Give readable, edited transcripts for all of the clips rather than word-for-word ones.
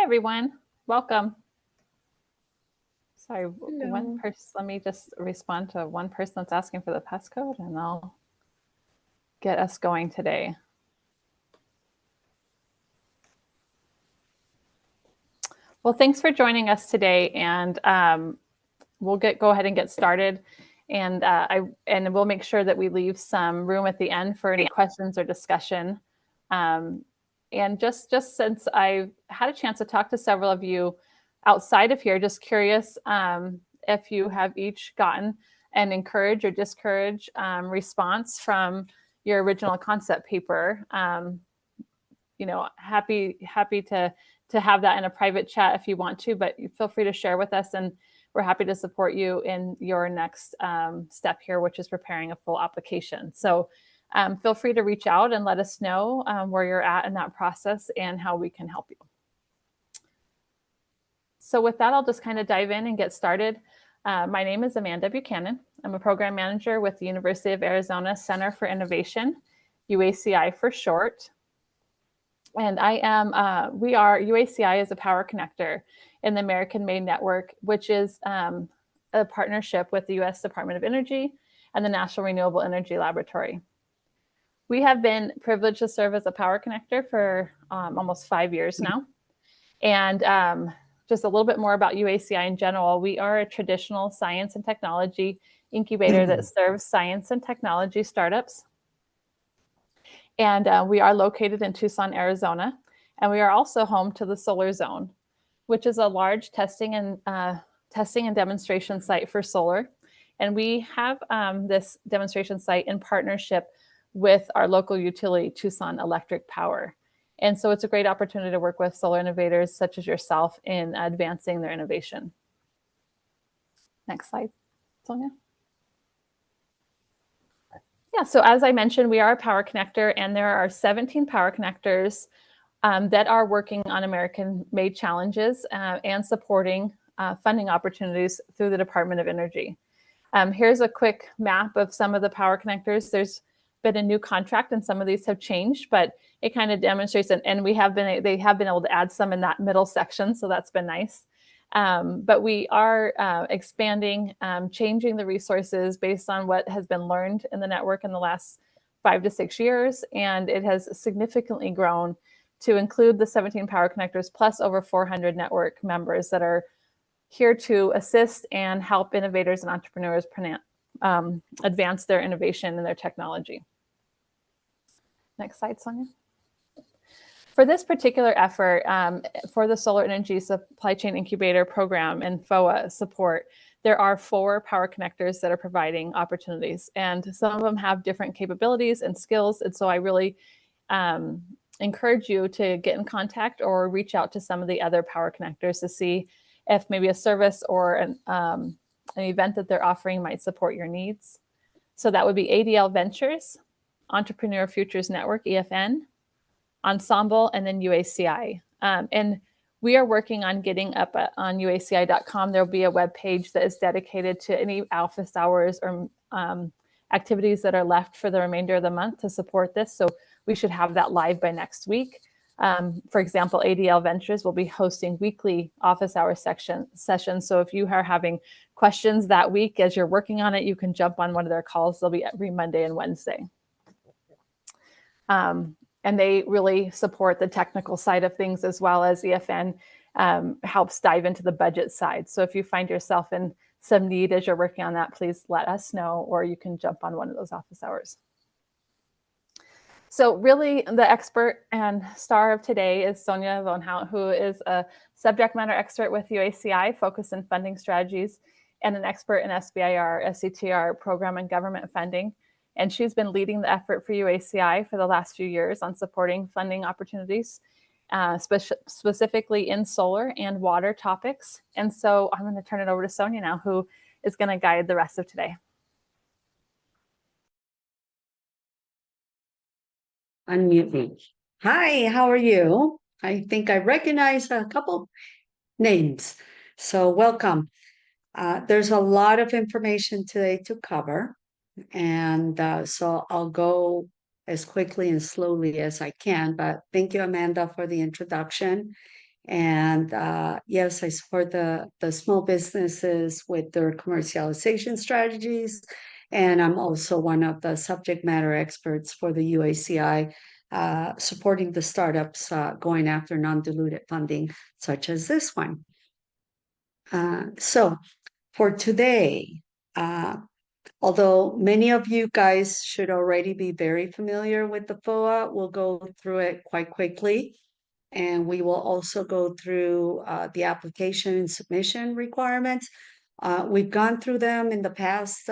Hi, everyone. Welcome. Sorry, Hello. one person. Let me just respond to one person that's asking for the passcode, and I'll get us going today. Well, thanks for joining us today, and we'll go ahead and get started. And we'll make sure that we leave some room at the end for any questions or discussion. And just since I've had a chance to talk to several of you outside of here, just curious if you have each gotten an encourage or discourage response from your original concept paper. Happy to have that in a private chat if you want to, but feel free to share with us, and we're happy to support you in your next step here, which is preparing a full application. So feel free to reach out and let us know where you're at in that process and how we can help you. So with that, I'll just kind of dive in and get started. My name is Amanda Buchanan. I'm a program manager with the University of Arizona Center for Innovation, UACI for short. And UACI is a power connector in the American-made network, which is a partnership with the U.S. Department of Energy and the National Renewable Energy Laboratory. We have been privileged to serve as a power connector for almost 5 years now. And just a little bit more about UACI in general, we are a traditional science and technology incubator that serves science and technology startups. And we are located in Tucson, Arizona, and we are also home to the Solar Zone, which is a large testing and demonstration site for solar. And we have this demonstration site in partnership with our local utility, Tucson Electric Power. And so it's a great opportunity to work with solar innovators such as yourself in advancing their innovation. Next slide, Sonia. Yeah, so as I mentioned, we are a power connector, and there are 17 power connectors that are working on American-made challenges and supporting funding opportunities through the Department of Energy. Here's a quick map of some of the power connectors. There's been a new contract, and some of these have changed, but it kind of demonstrates, and they have been able to add some in that middle section, so that's been nice. But we are expanding, changing the resources based on what has been learned in the network in the last 5 to 6 years. And it has significantly grown to include the 17 power connectors plus over 400 network members that are here to assist and help innovators and entrepreneurs advance their innovation and their technology. Next slide, Sonia. For this particular effort, for the Solar Energy Supply Chain Incubator program and FOA support, there are 4 power connectors that are providing opportunities, and some of them have different capabilities and skills. And so I really encourage you to get in contact or reach out to some of the other power connectors to see if maybe a service or an event that they're offering might support your needs. So that would be ADL Ventures, Entrepreneur Futures Network, EFN, Ensemble, and then UACI. And we are working on getting up on uaci.com. There'll be a web page that is dedicated to any office hours or activities that are left for the remainder of the month to support this. So we should have that live by next week. For example, ADL Ventures will be hosting weekly office hour sessions. So if you are having questions that week as you're working on it, you can jump on one of their calls. They'll be every Monday and Wednesday. And they really support the technical side of things, as well as EFN helps dive into the budget side. So if you find yourself in some need as you're working on that, please let us know, or you can jump on one of those office hours. So really, the expert and star of today is Sonia Vohnout, who is a subject matter expert with UACI, focused in funding strategies, and an expert in SBIR, SETO program and government funding. And she's been leading the effort for UACI for the last few years on supporting funding opportunities, specifically in solar and water topics. And so I'm going to turn it over to Sonia now, who is going to guide the rest of today. Unmute me. Hi, how are you? I think I recognize a couple names, so welcome. There's a lot of information today to cover, and so I'll go as quickly and slowly as I can, but thank you, Amanda, for the introduction. And yes, I support the small businesses with their commercialization strategies. And I'm also one of the subject matter experts for the UACI, supporting the startups going after non-diluted funding, such as this one. So for today, although many of you guys should already be very familiar with the FOA, we'll go through it quite quickly. And we will also go through the application and submission requirements. We've gone through them in the past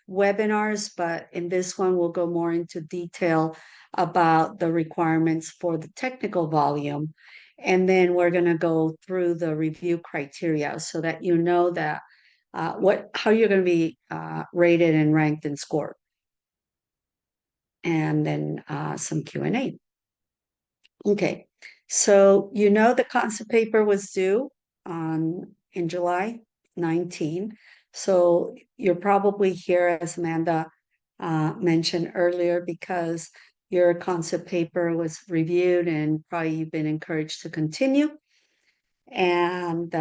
webinars, but in this one, we'll go more into detail about the requirements for the technical volume. And then we're going to go through the review criteria so that you know that how you're going to be rated and ranked and scored. And then some Q&A. Okay, so you know the concept paper was due in July 19. So you're probably here, as Amanda mentioned earlier, because your concept paper was reviewed and probably you've been encouraged to continue. And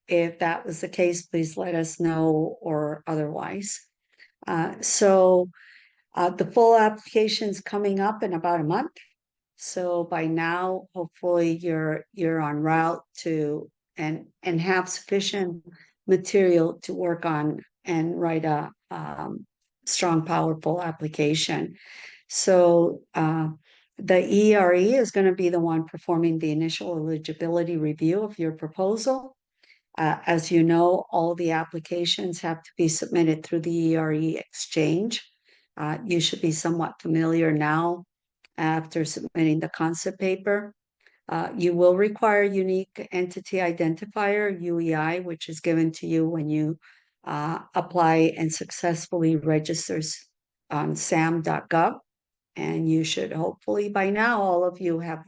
if that was the case, please let us know or otherwise. So the full application is coming up in about a month. So by now, hopefully you're on route to and have sufficient material to work on and write a strong, powerful application. So the ERE is going to be the one performing the initial eligibility review of your proposal. As you know, all the applications have to be submitted through the ERE exchange. You should be somewhat familiar now after submitting the concept paper. You will require unique entity identifier, UEI, which is given to you when you apply and successfully registers on sam.gov. And you should hopefully by now, all of you have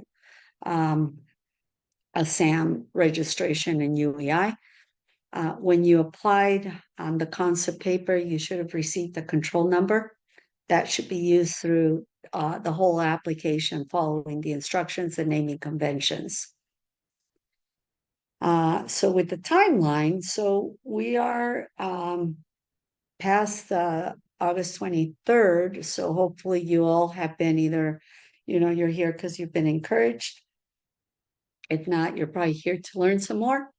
a SAM registration in UEI. When you applied on the concept paper, you should have received a control number that should be used through the whole application following the instructions and naming conventions. So with the timeline, so we are past August 23rd. So hopefully you all have been either, you're here because you've been encouraged. If not, you're probably here to learn some more.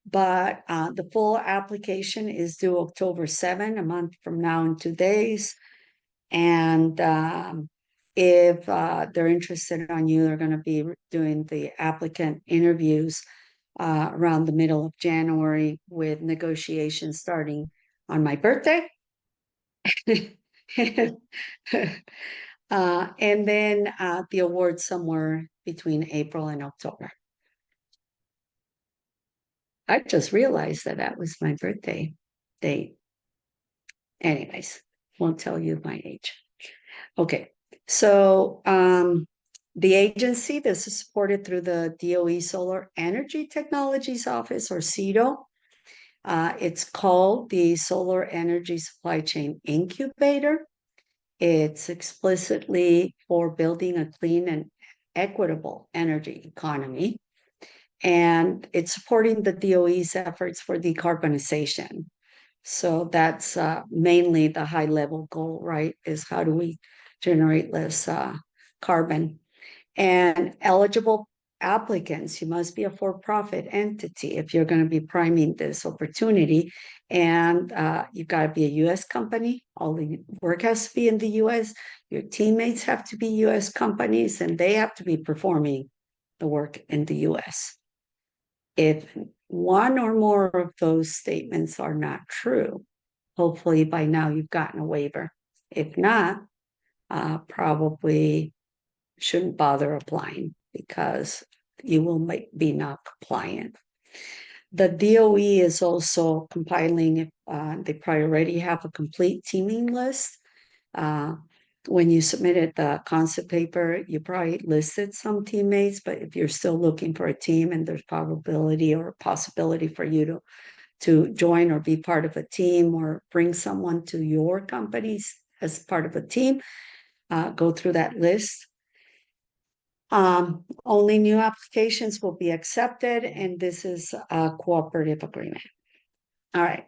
But the full application is due October 7, a month from now in 2 days. And if they're interested on you, they're going to be doing the applicant interviews around the middle of January, with negotiations starting on my birthday. And then the award somewhere between April and October. I just realized that was my birthday date. Anyways, won't tell you my age. Okay, so the agency, this is supported through the DOE Solar Energy Technologies Office, or SETO. It's called the Solar Energy Supply Chain Incubator. It's explicitly for building a clean and equitable energy economy. And it's supporting the DOE's efforts for decarbonization. So that's mainly the high level goal, right? Is how do we generate less carbon? And eligible applicants, you must be a for-profit entity if you're going to be priming this opportunity. And you've got to be a U.S. company. All the work has to be in the U.S. Your teammates have to be U.S. companies, and they have to be performing the work in the U.S. If one or more of those statements are not true, hopefully by now you've gotten a waiver. If not, probably shouldn't bother applying because you will be not compliant. The DOE is also compiling, they probably already have a complete teaming list. When you submitted the concept paper, you probably listed some teammates, but if you're still looking for a team and there's probability or possibility for you to join or be part of a team or bring someone to your companies as part of a team, go through that list. Only new applications will be accepted, and this is a cooperative agreement. All right.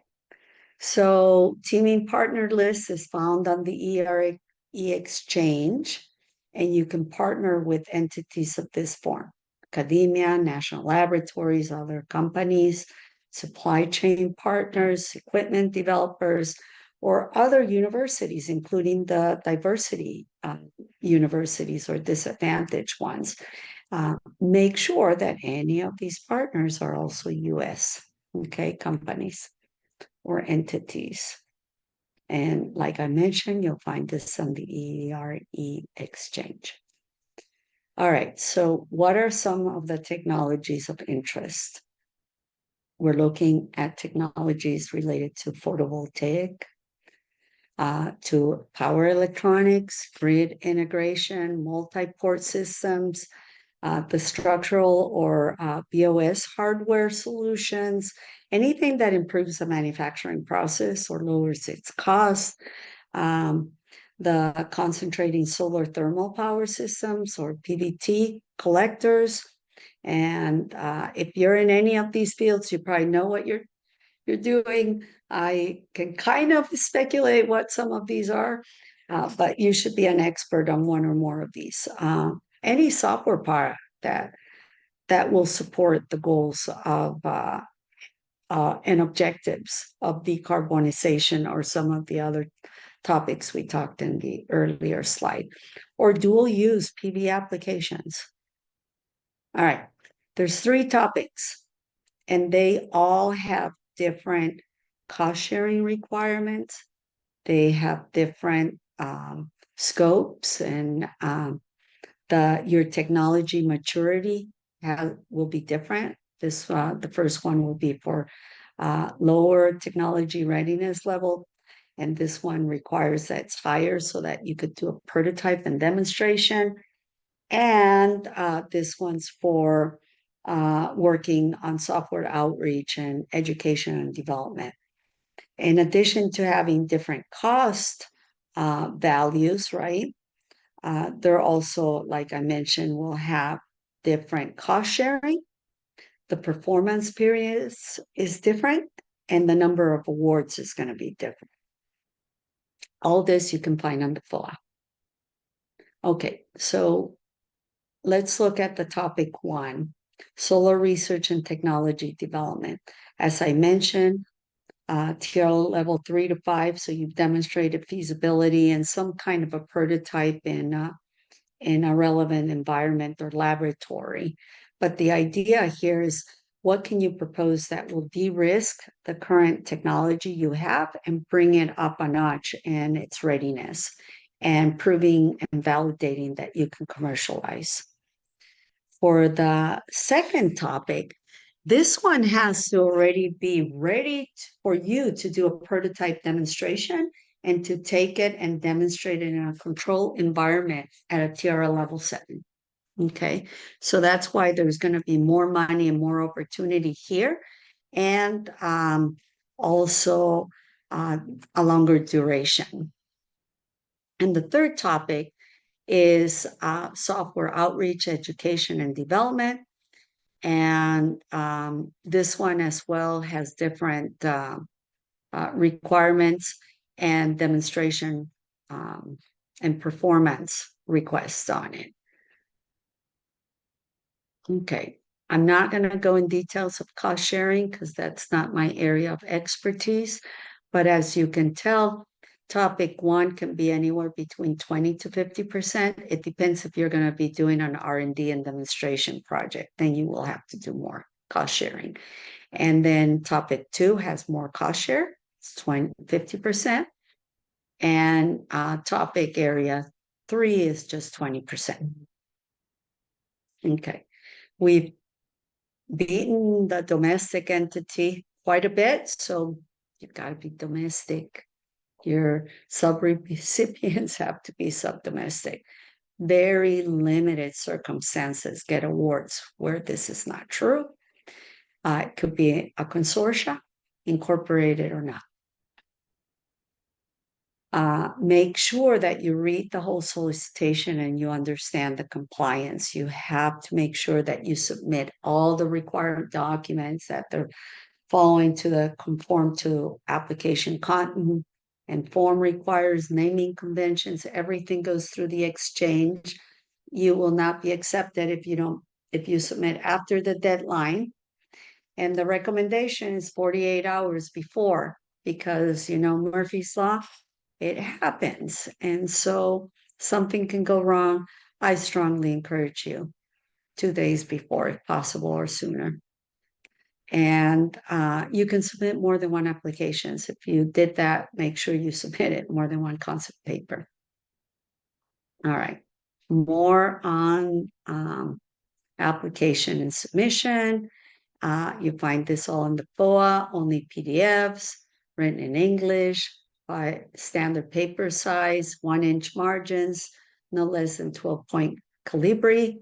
So teaming partner list is found on the ERE exchange, and you can partner with entities of this form: academia, national laboratories, other companies, supply chain partners, equipment developers, or other universities, including the diversity universities or disadvantaged ones. Make sure that any of these partners are also US, okay, companies or entities. And like I mentioned, you'll find this on the ERE exchange. All right, so what are some of the technologies of interest? We're looking at technologies related to photovoltaic, to power electronics, grid integration, multi-port systems, the structural or BOS hardware solutions, anything that improves the manufacturing process or lowers its cost, the concentrating solar thermal power systems or PVT collectors. And if you're in any of these fields, you probably know what you're doing. I can kind of speculate what some of these are, but you should be an expert on one or more of these. Any software product that will support the goals of and objectives of decarbonization or some of the other topics we talked in the earlier slide, or dual use PV applications. All right, there's 3 topics, and they all have different cost sharing requirements. They have different scopes, and your technology maturity will be different. The first one will be for lower technology readiness level, and this one requires that it's higher so that you could do a prototype and demonstration. And this one's for working on software outreach and education and development. In addition to having different cost values, right? They're also, like I mentioned, will have different cost sharing. The performance period is different, and the number of awards is going to be different. All this you can find on the FOA. Okay, so let's look at the topic 1, solar research and technology development. As I mentioned, TRL level 3 to 5, so you've demonstrated feasibility and some kind of a prototype in a relevant environment or laboratory. But the idea here is, what can you propose that will de-risk the current technology you have and bring it up a notch in its readiness, and proving and validating that you can commercialize. For the second topic, this one has to already be ready for you to do a prototype demonstration and to take it and demonstrate it in a controlled environment at a TRL level 7. Okay, so that's why there's going to be more money and more opportunity here, and also a longer duration. And the third topic is software outreach, education, and development. And this one as well has different requirements and demonstration and performance requests on it. Okay, I'm not going to go in details of cost sharing because that's not my area of expertise. But as you can tell, topic 1 can be anywhere between 20 to 50%. It depends if you're going to be doing an R&D and demonstration project, then you will have to do more cost sharing. And then topic 2 has more cost share, it's 50%. And topic area 3 is just 20%. Okay. We've beaten the domestic entity quite a bit, so you've got to be domestic. Your sub-recipients have to be sub-domestic. Very limited circumstances get awards where this is not true. It could be a consortia, incorporated or not. Make sure that you read the whole solicitation and you understand the compliance. You have to make sure that you submit all the required documents, that they're following to the conform to application content and form requires naming conventions. Everything goes through the exchange. You will not be accepted if you submit after the deadline. And the recommendation is 48 hours before, because Murphy's Law, it happens. And so something can go wrong. I strongly encourage you 2 days before, if possible, or sooner. And you can submit more than one applications. If you did that, make sure you submit it more than one concept paper. All right. More on application and submission. You find this all in the FOA, only PDFs, written in English, by standard paper size, 1-inch margins, no less than 12-point calibri.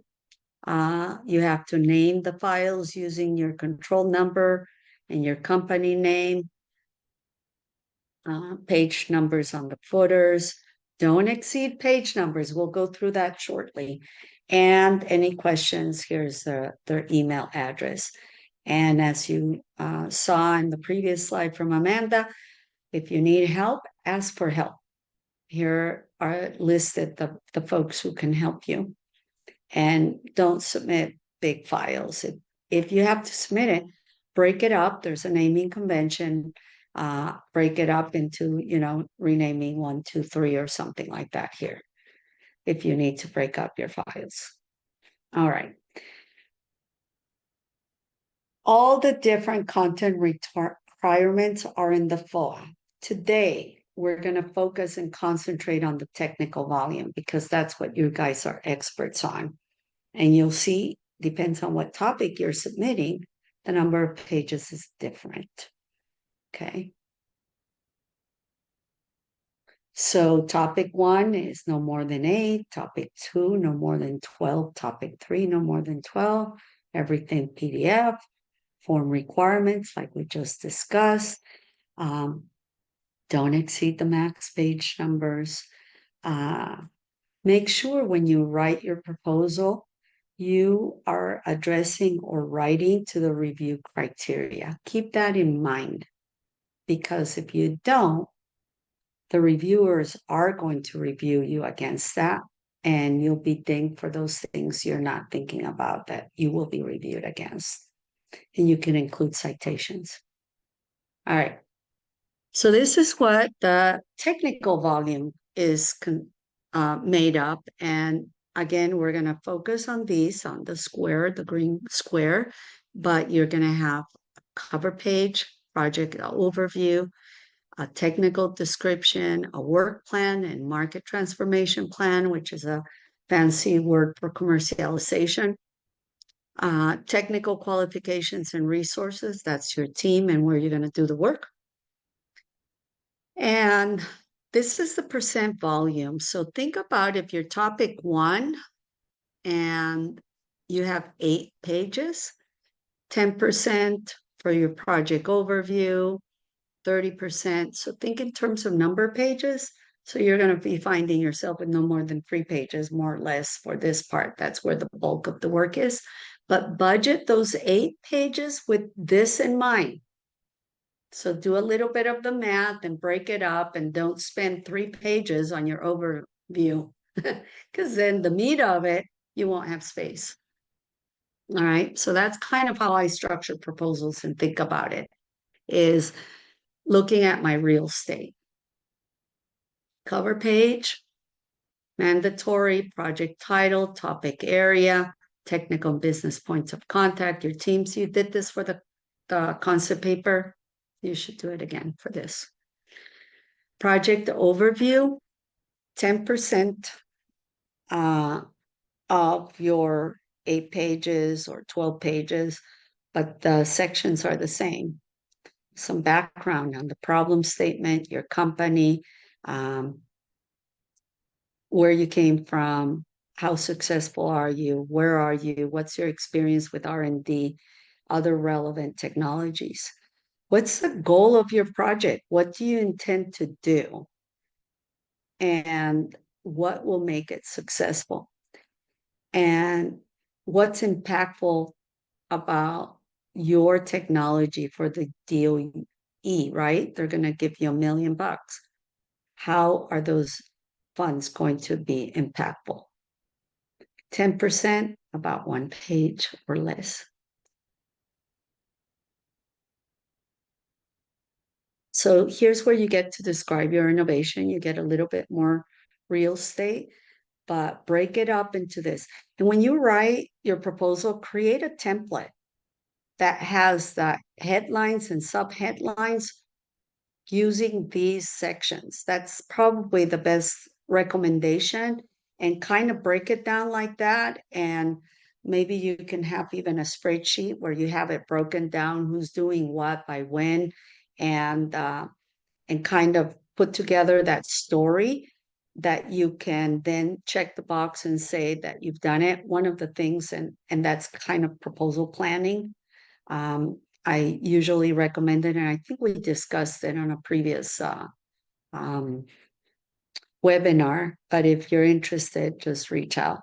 You have to name the files using your control number and your company name. Page numbers on the footers. Don't exceed page numbers. We'll go through that shortly. And any questions, here's their email address. And as you saw in the previous slide from Amanda, if you need help, ask for help. Here are listed the folks who can help you. And don't submit big files. If you have to submit it, break it up. There's a naming convention. Break it up into, renaming 1, 2, 3 or something like that here, if you need to break up your files. All right. All the different content requirements are in the FOA. Today, we're going to focus and concentrate on the technical volume, because that's what you guys are experts on. And you'll see, depends on what topic you're submitting, the number of pages is different. Okay. So topic 1 is no more than 8. Topic 2, no more than 12. Topic 3, no more than 12. Everything PDF. Form requirements, like we just discussed. Don't exceed the max page numbers. Make sure when you write your proposal, you are addressing or writing to the review criteria. Keep that in mind, because if you don't, the reviewers are going to review you against that, and you'll be dinged for those things you're not thinking about that you will be reviewed against. And you can include citations. All right. So this is what the technical volume is made up. And again, we're going to focus on these, on the square, the green square, but you're going to have a cover page, project overview, a technical description, a work plan, and market transformation plan, which is a fancy word for commercialization. Technical qualifications and resources, that's your team and where you're going to do the work. And this is the percent volume. So think about if your topic 1 and you have 8 pages, 10% for your project overview, 30%. So think in terms of number of pages. So you're going to be finding yourself with no more than 3 pages, more or less, for this part. That's where the bulk of the work is. But budget those 8 pages with this in mind. So do a little bit of the math and break it up, and don't spend 3 pages on your overview, because then the meat of it, you won't have space. All right. So that's kind of how I structure proposals and think about it, is looking at my real estate. Cover page, mandatory, project title, topic area, technical and business points of contact, your teams. You did this for the concept paper. You should do it again for this. Project overview, 10% of your 8 pages or 12 pages, but the sections are the same. Some background on the problem statement, your company, where you came from, how successful are you, where are you, what's your experience with R&D, other relevant technologies. What's the goal of your project? What do you intend to do? and what will make it successful, and what's impactful about your technology for the DOE, right? They're going to give you $1 million. How are those funds going to be impactful? 10%, about 1 page or less. So here's where you get to describe your innovation. You get a little bit more real estate, but break it up into this. And when you write your proposal, create a template that has the headlines and subheadlines using these sections. That's probably the best recommendation, and kind of break it down like that. And maybe you can have even a spreadsheet where you have it broken down, who's doing what by when, and kind of put together that story that you can then check the box and say that you've done it. One of the things, and that's kind of proposal planning. I usually recommend it, and I think we discussed it on a previous webinar, but if you're interested, just reach out.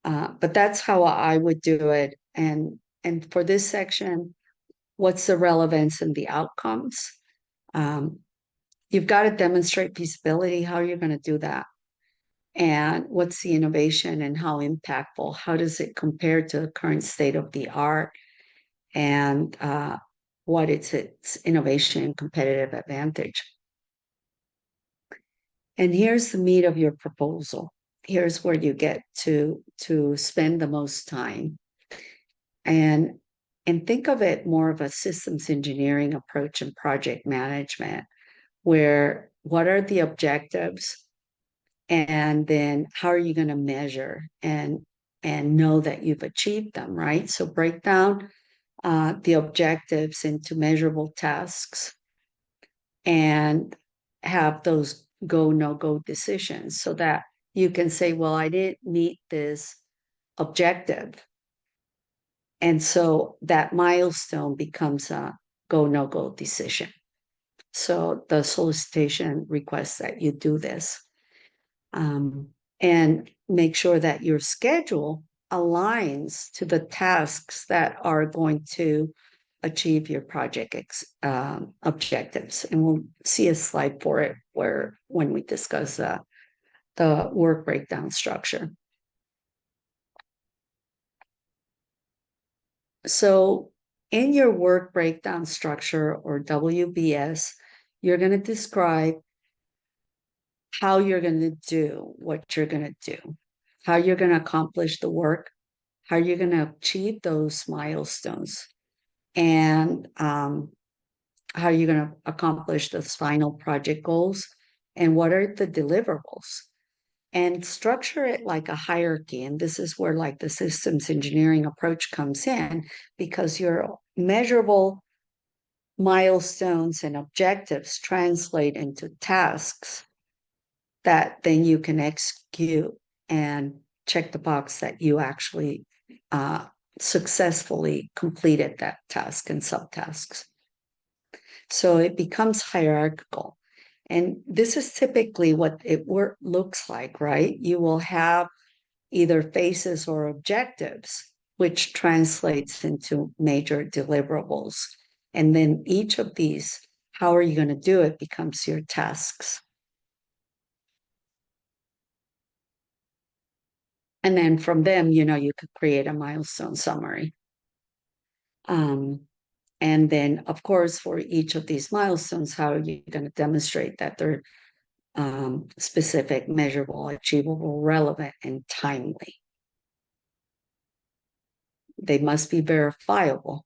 But that's how I would do it. And for this section, what's the relevance and the outcomes? You've got to demonstrate feasibility. How are you going to do that? And what's the innovation and how impactful? How does it compare to the current state of the art? And what is its innovation and competitive advantage? And here's the meat of your proposal. Here's where you get to spend the most time. And think of it more of a systems engineering approach and project management, where what are the objectives? And then how are you going to measure and know that you've achieved them, right? So break down the objectives into measurable tasks and have those go, no go decisions so that you can say, well, I didn't meet this objective. And so that milestone becomes a go, no go decision. So the solicitation requests that you do this. And make sure that your schedule aligns to the tasks that are going to achieve your project objectives. And we'll see a slide for it when we discuss the work breakdown structure. So in your work breakdown structure, or WBS, you're going to describe how you're going to do what you're going to do, how you're going to accomplish the work, how you're going to achieve those milestones, and how you're going to accomplish those final project goals, and what are the deliverables. And structure it like a hierarchy. And this is where like the systems engineering approach comes in, because your measurable milestones and objectives translate into tasks that then you can execute and check the box that you actually successfully completed that task and subtasks. So it becomes hierarchical. And this is typically what it looks like, right? You will have either phases or objectives, which translates into major deliverables. And then each of these, how are you going to do it, becomes your tasks. And then from them, you could create a milestone summary. And then, of course, for each of these milestones, how are you going to demonstrate that they're specific, measurable, achievable, relevant, and timely? They must be verifiable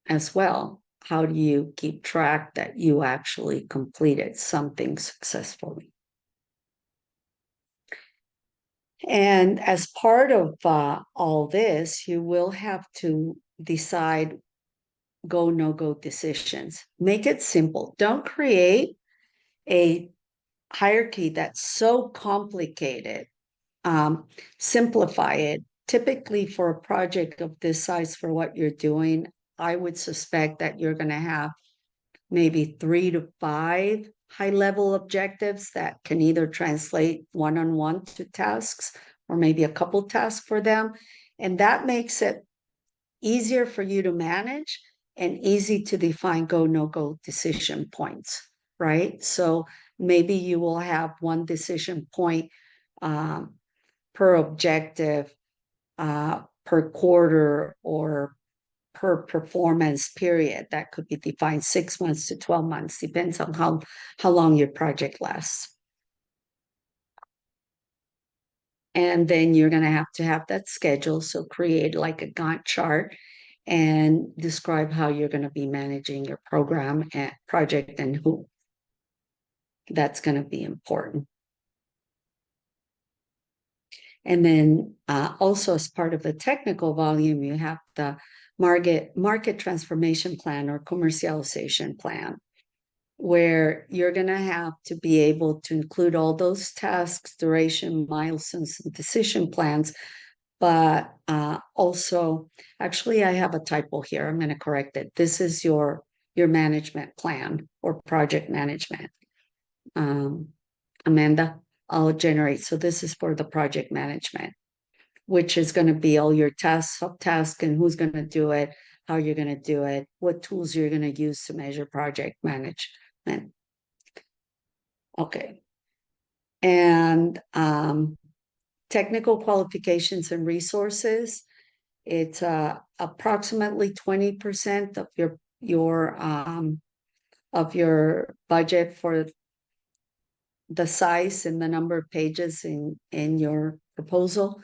as well. How do you keep track that you actually completed something successfully? And as part of all this, you will have to decide go, no go decisions. Make it simple. Don't create a hierarchy that's so complicated. Simplify it. Typically, for a project of this size, for what you're doing, I would suspect that you're going to have maybe 3 to 5 high-level objectives that can either translate one-on-one to tasks or maybe a couple tasks for them. And that makes it easier for you to manage and easy to define go, no-go decision points, right? So maybe you will have one decision point per objective, per quarter, or per performance period. That could be defined 6 months to 12 months, depends on how long your project lasts. And then you're going to have that schedule. So create like a Gantt chart and describe how you're going to be managing your program and project and who. That's going to be important. And then also as part of the technical volume, you have the market transformation plan or commercialization plan, where you're going to have to be able to include all those tasks, duration, milestones, and decision plans. But also, actually, I have a typo here. I'm going to correct it. This is your management plan or project management. Amanda, I'll generate. So this is for the project management, which is going to be all your tasks, subtasks, and who's going to do it, how you're going to do it, what tools you're going to use to measure project management. Okay. And technical qualifications and resources. It's approximately 20% of your budget for the size and the number of pages in your proposal.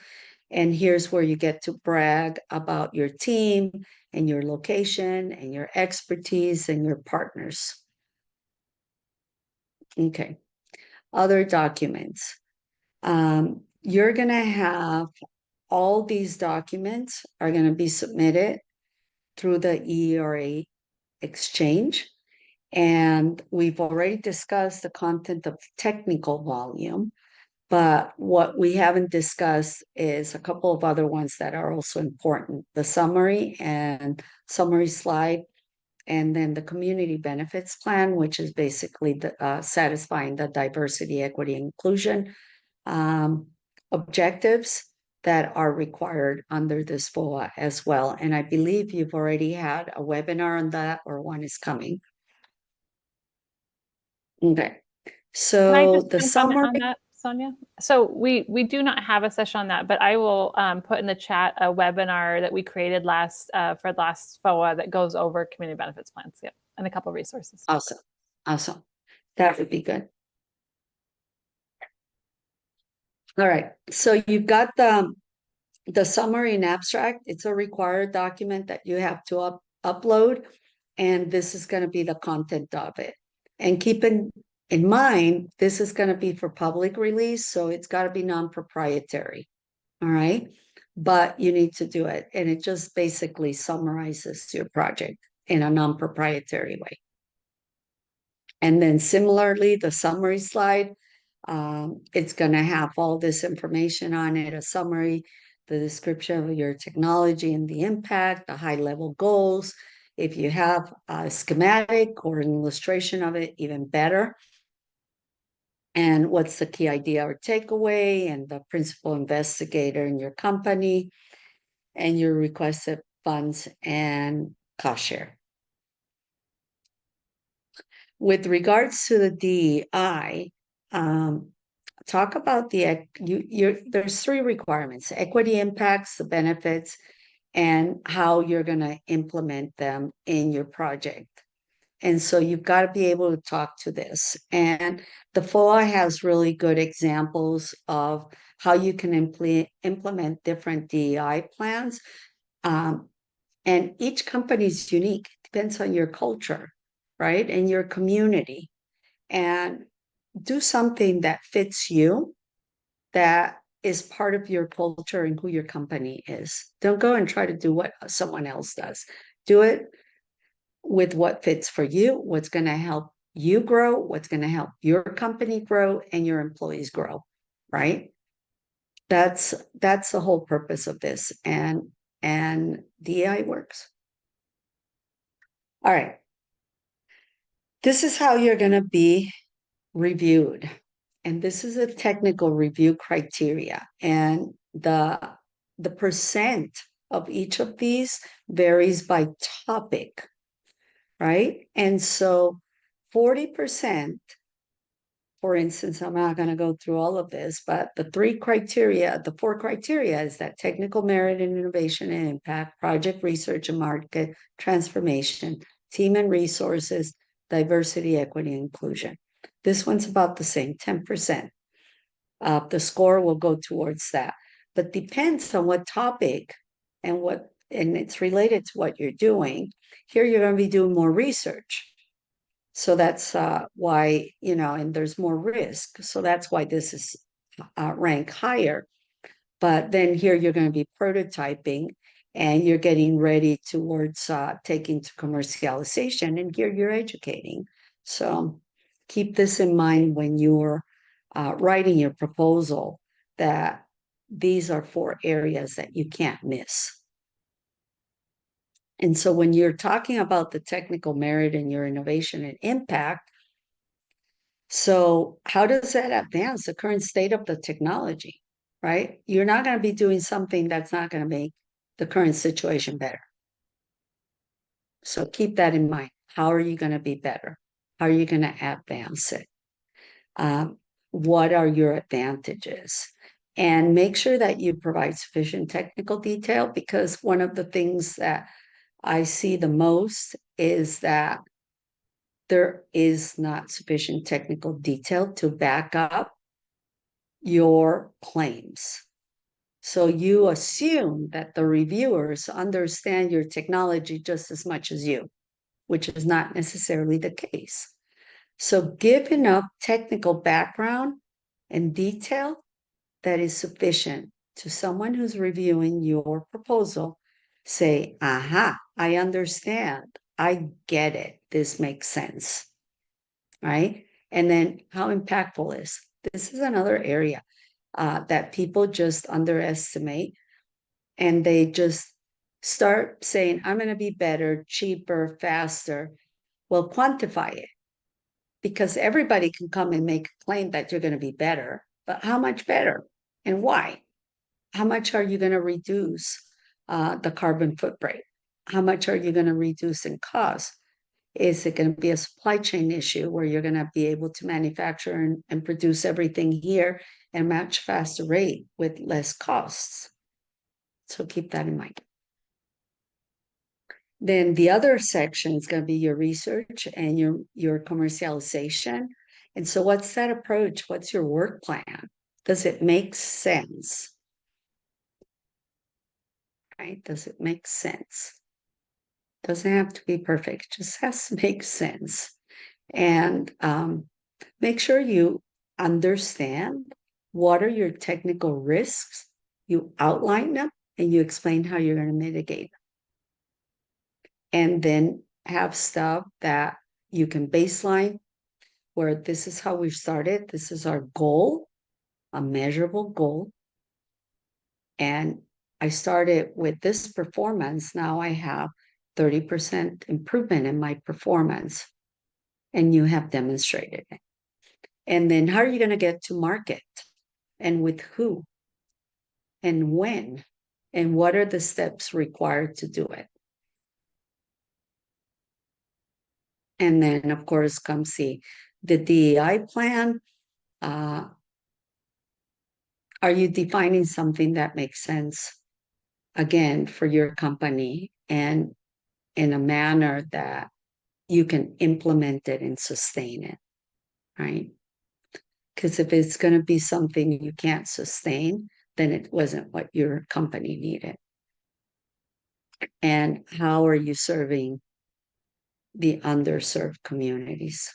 And here's where you get to brag about your team and your location and your expertise and your partners. Okay. Other documents. You're going to have all these documents are going to be submitted through the ERA exchange. And we've already discussed the content of technical volume, but what we haven't discussed is a couple of other ones that are also important: the summary and summary slide, and then the community benefits plan, which is basically satisfying the diversity, equity, and inclusion objectives that are required under this FOA as well. And I believe you've already had a webinar on that, or one is coming. Okay. So Can I just the jump summary on that, Sonia? So we do not have a session on that, but I will put in the chat a webinar that we created for last FOA that goes over community benefits plans. Yep, and a couple of resources. Awesome. That would be good. All right. So you've got the summary and abstract. It's a required document that you have to upload, and this is going to be the content of it. And keep in mind, this is going to be for public release, so it's got to be non-proprietary. All right. But you need to do it. And it just basically summarizes your project in a non-proprietary way. And then similarly, the summary slide, it's going to have all this information on it: a summary, the description of your technology and the impact, the high-level goals. If you have a schematic or an illustration of it, even better. And what's the key idea or takeaway, and the principal investigator in your company, and your requested funds and cost share. With regards to the DEI, talk about there's 3 requirements: equity impacts, the benefits, and how you're going to implement them in your project. And so you've got to be able to talk to this. And the FOA has really good examples of how you can implement different DEI plans. And each company is unique. It depends on your culture, right? And your community. And do something that fits you, that is part of your culture and who your company is. Don't go and try to do what someone else does. Do it with what fits for you, what's going to help you grow, what's going to help your company grow and your employees grow, right? That's the whole purpose of this, and DEI works. All right. This is how you're going to be reviewed. And this is a technical review criteria. And the percent of each of these varies by topic, right? And so 40%, for instance, I'm not going to go through all of this, but the four criteria is that technical merit and innovation and impact, project research and market transformation, team and resources, diversity, equity, and inclusion. This one's about the same, 10%. The score will go towards that, but depends on what topic and it's related to what you're doing. Here, you're going to be doing more research. So that's why, and there's more risk. So that's why this is ranked higher. But then here you're going to be prototyping and you're getting ready towards taking to commercialization. And here you're educating. So keep this in mind when you're writing your proposal, that these are 4 areas that you can't miss. And so when you're talking about the technical merit and your innovation and impact, so how does that advance the current state of the technology, right? You're not going to be doing something that's not going to make the current situation better. So keep that in mind. How are you going to be better? How are you going to advance it? What are your advantages? And make sure that you provide sufficient technical detail, because one of the things that I see the most is that there is not sufficient technical detail to back up your claims. So you assume that the reviewers understand your technology just as much as you, which is not necessarily the case. So give enough technical background and detail that is sufficient to someone who's reviewing your proposal. Say, aha, I understand. I get it. This makes sense. Right? And then how impactful is this? Is another area that people just underestimate, and they just start saying, I'm going to be better, cheaper, faster. Well, quantify it, because everybody can come and make a claim that you're going to be better, but how much better and why? How much are you going to reduce the carbon footprint? How much are you going to reduce in cost? Is it going to be a supply chain issue where you're going to be able to manufacture and produce everything here at a much faster rate with less costs? So keep that in mind. Then the other section is going to be your research and your commercialization. And so what's that approach? What's your work plan? Does it make sense? Right? Does it make sense? Doesn't have to be perfect, just has to make sense. And make sure you understand what are your technical risks. You outline them and you explain how you're going to mitigate them. And then have stuff that you can baseline, where this is how we started. This is our goal, a measurable goal. And I started with this performance. Now I have 30% improvement in my performance. And you have demonstrated it. And then how are you going to get to market? And with who? And when? And what are the steps required to do it? And then, of course, comes the DEI plan. Are you defining something that makes sense, again, for your company and in a manner that you can implement it and sustain it, right? Because if it's going to be something you can't sustain, then it wasn't what your company needed. And how are you serving the underserved communities?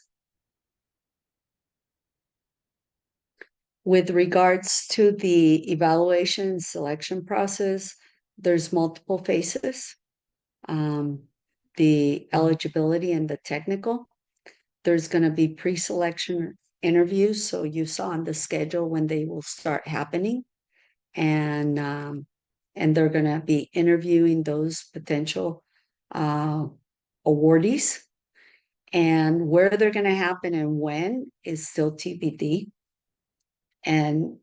With regards to the evaluation and selection process, there's multiple phases. The eligibility and the technical. There's going to be pre-selection interviews. So you saw on the schedule when they will start happening. And they're going to be interviewing those potential awardees. And where they're going to happen and when is still TBD. And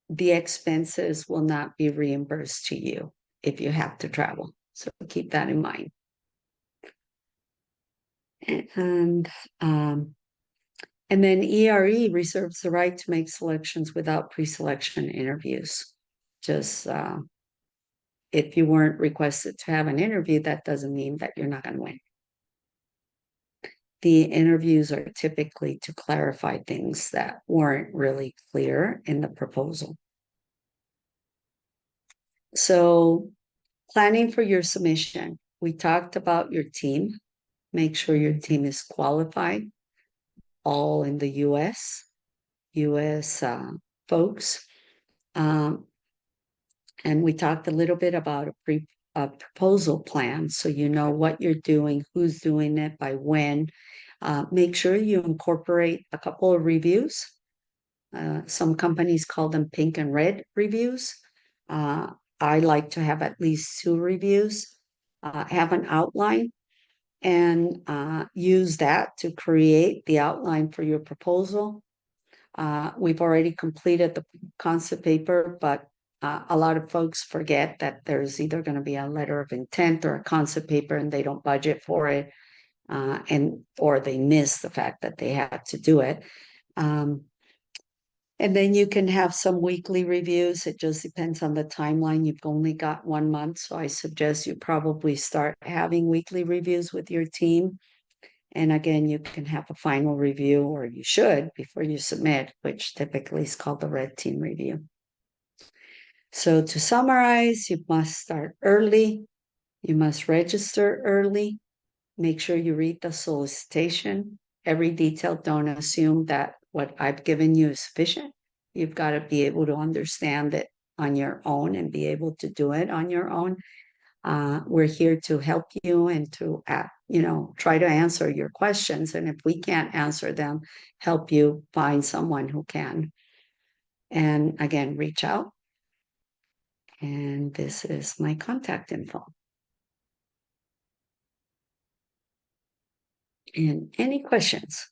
the expenses will not be reimbursed to you if you have to travel. So keep that in mind. And then ERE reserves the right to make selections without pre-selection interviews. Just if you weren't requested to have an interview, that doesn't mean that you're not going to win. The interviews are typically to clarify things that weren't really clear in the proposal. So, planning for your submission. We talked about your team. Make sure your team is qualified, all in the US folks. And we talked a little bit about a proposal plan, so you know what you're doing, who's doing it, by when. Make sure you incorporate a couple of reviews. Some companies call them pink and red reviews. I like to have at least 2 reviews, have an outline, and use that to create the outline for your proposal. We've already completed the concept paper, but a lot of folks forget that there's either going to be a letter of intent or a concept paper and they don't budget for it, or they miss the fact that they had to do it. And then you can have some weekly reviews. It just depends on the timeline. You've only got 1 month, so I suggest you probably start having weekly reviews with your team. And again, you can have a final review, or you should, before you submit, which typically is called the red team review. So to summarize, you must start early. You must register early. Make sure you read the solicitation. Every detail. Don't assume that what I've given you is sufficient. You've got to be able to understand it on your own and be able to do it on your own. We're here to help you and to, try to answer your questions. And if we can't answer them, help you find someone who can. And again, reach out. And this is my contact info. And any questions?